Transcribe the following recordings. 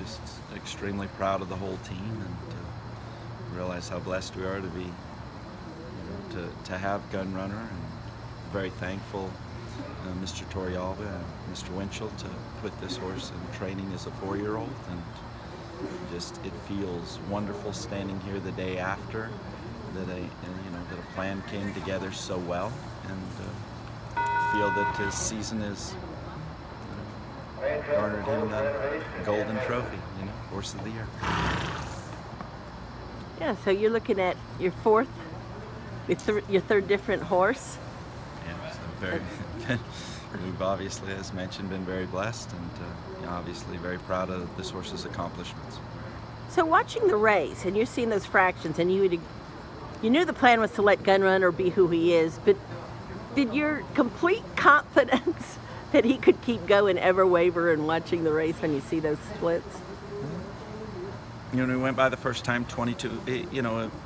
just extremely proud of the whole team, and realize how blessed we are to be, to have Gunrunner, and very thankful Mr. Torialba and Mr. Winchell to put this horse in training as a 4-year-old, and just it feels wonderful standing here the day after that that a plan came together so well, and feel that his season has garnered him the golden trophy, horse of the year. Yeah, so you're looking at your your third different horse. Yeah, so very. We've obviously, as mentioned, been very blessed, and obviously very proud of this horse's accomplishments. So watching the race, and you're seeing those fractions, and you knew the plan was to let Gunrunner be who he is, but did your complete confidence that he could keep going ever waver in watching the race when you see those splits? We went by the first time 22.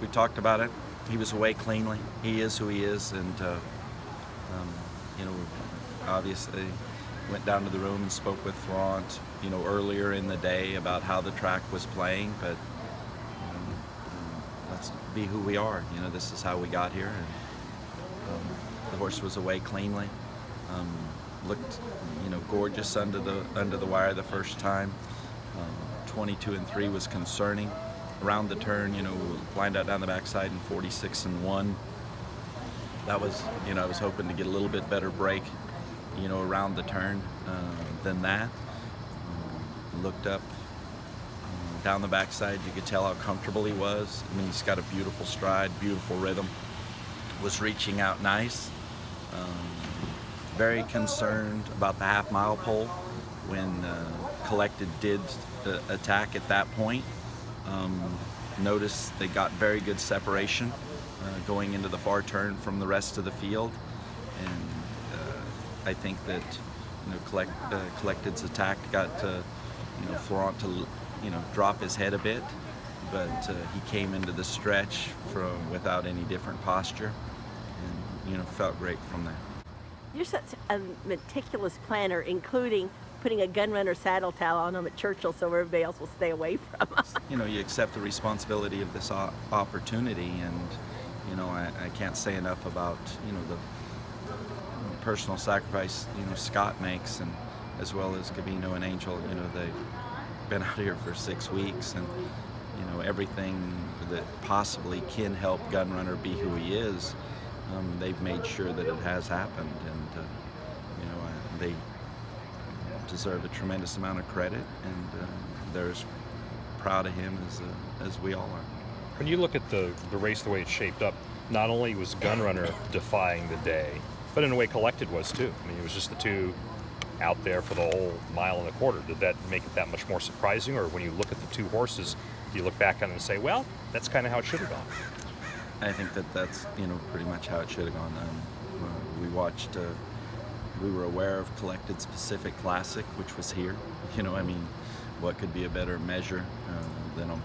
We talked about it. He was away cleanly. He is who he is, and obviously went down to the room and spoke with Florent, earlier in the day about how the track was playing. But let's be who we are. This is how we got here, and the horse was away cleanly. Looked, gorgeous under the wire the first time. 22 and 3 was concerning. Around the turn, lined out down the backside in 46 and 1. That was, I was hoping to get a little bit better break, around the turn than that. Looked up down the backside. You could tell how comfortable he was. I mean, he's got a beautiful stride, beautiful rhythm. Was reaching out nice. Very concerned about the half-mile pole when Collected did attack at that point. Noticed they got very good separation going into the far turn from the rest of the field, and I think that Collected's attack got Florent to drop his head a bit, but he came into the stretch without any different posture, and felt great from there. You're such a meticulous planner, including putting a Gunrunner saddle towel on him at Churchill so everybody else will stay away from him. You accept the responsibility of this opportunity, and I can't say enough about the personal sacrifice Scott makes, and as well as Gabino and Angel. They've been out here for 6 weeks, and everything that possibly can help Gunrunner be who he is, they've made sure that it has happened, and they deserve a tremendous amount of credit, and they're as proud of him as we all are. When you look at the race, the way it's shaped up, not only was Gunrunner defying the day, but in a way Collected was too. I mean, it was just the two out there for the whole mile and a quarter. Did that make it that much more surprising, or when you look at the two horses, do you look back on it and say, well, that's kind of how it should have gone? I think that's pretty much how it should have gone. We watched. We were aware of Collected's Pacific Classic, which was here. What could be a better measure than a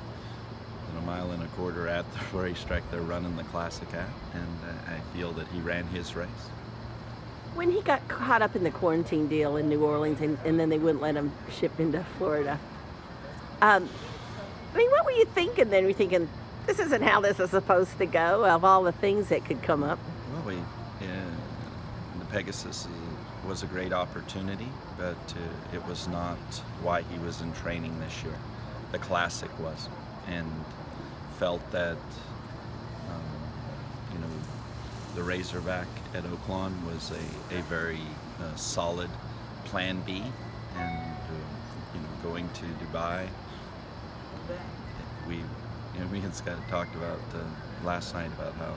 mile and a quarter at the racetrack they're running the Classic at, and I feel that he ran his race. When he got caught up in the quarantine deal in New Orleans, and then they wouldn't let him ship into Florida, what were you thinking then? Were you thinking, this isn't how this is supposed to go, of all the things that could come up? Well, the Pegasus was a great opportunity, but it was not why he was in training this year. The Classic was, and felt that the Razorback at Oaklawn was a very solid plan B, and going to Dubai, me and Scott talked about last night about how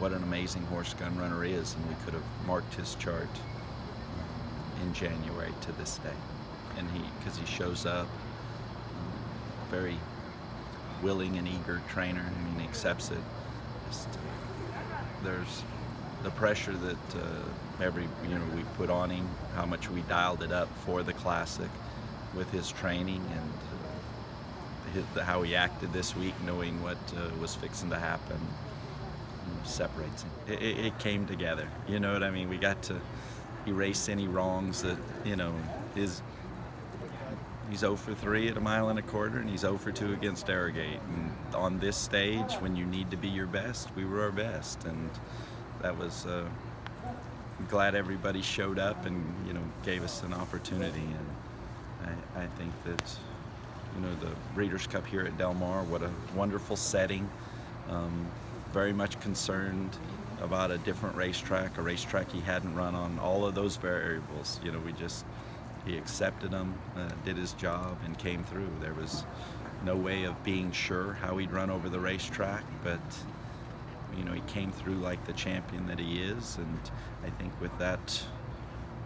what an amazing horse Gunrunner is, and we could have marked his chart in January to this day, and because he shows up, very willing and eager trainer. He accepts it. There's the pressure that we put on him, how much we dialed it up for the Classic with his training, and how he acted this week, knowing what was fixing to happen, separates him. It came together. You know what I mean? We got to erase any wrongs that his He's 0 for 3 at a mile and a quarter, and he's 0 for 2 against Arrogate. And on this stage, when you need to be your best, we were our best, and that was. I'm glad everybody showed up and gave us an opportunity, and I think that the Breeders' Cup here at Del Mar, what a wonderful setting. Very much concerned about a different racetrack, a racetrack he hadn't run on. All of those variables, he accepted them, did his job, and came through. There was no way of being sure how he'd run over the racetrack, but he came through like the champion that he is, and I think with that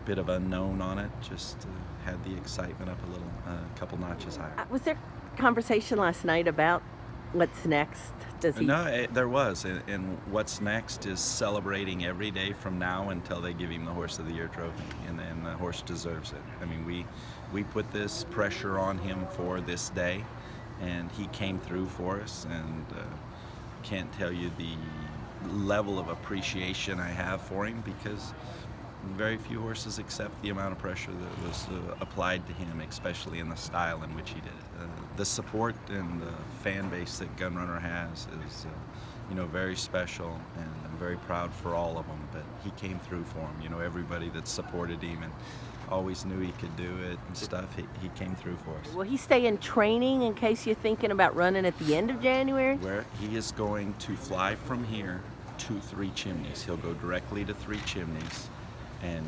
bit of unknown on it, just had the excitement up a couple notches higher. Was there conversation last night about what's next? Does he? No, there was, and what's next is celebrating every day from now until they give him the Horse of the Year trophy, and then the horse deserves it. I mean, we put this pressure on him for this day, and he came through for us, and can't tell you the level of appreciation I have for him, because very few horses accept the amount of pressure that was applied to him, especially in the style in which he did it. The support and the fan base that Gunrunner has is very special, and I'm very proud for all of them, but he came through for him. Everybody that supported him and always knew he could do it and stuff, he came through for us. Will he stay in training in case you're thinking about running at the end of January? Where he is going to fly from here to Three Chimneys. He'll go directly to Three Chimneys, and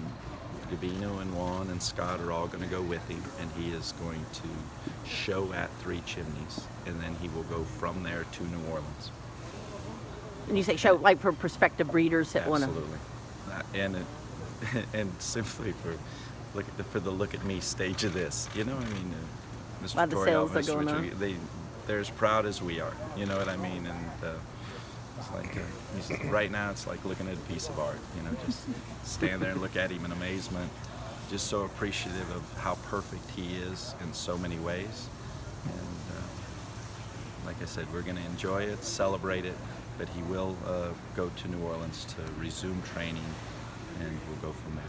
Davino and Juan and Scott are all going to go with him, and he is going to show at Three Chimneys, and then he will go from there to New Orleans. And you say show like for prospective breeders that want to. Absolutely. And simply for the look at me stage of this, Mr. While the Toriel, sales are Mr. going on. Richard, they're as proud as we are. You know what I mean? And it's like right now, it's like looking at a piece of art. Just stand there and look at him in amazement. Just so appreciative of how perfect he is in so many ways. And like I said, we're going to enjoy it, celebrate it, but he will go to New Orleans to resume training, and we'll go from there.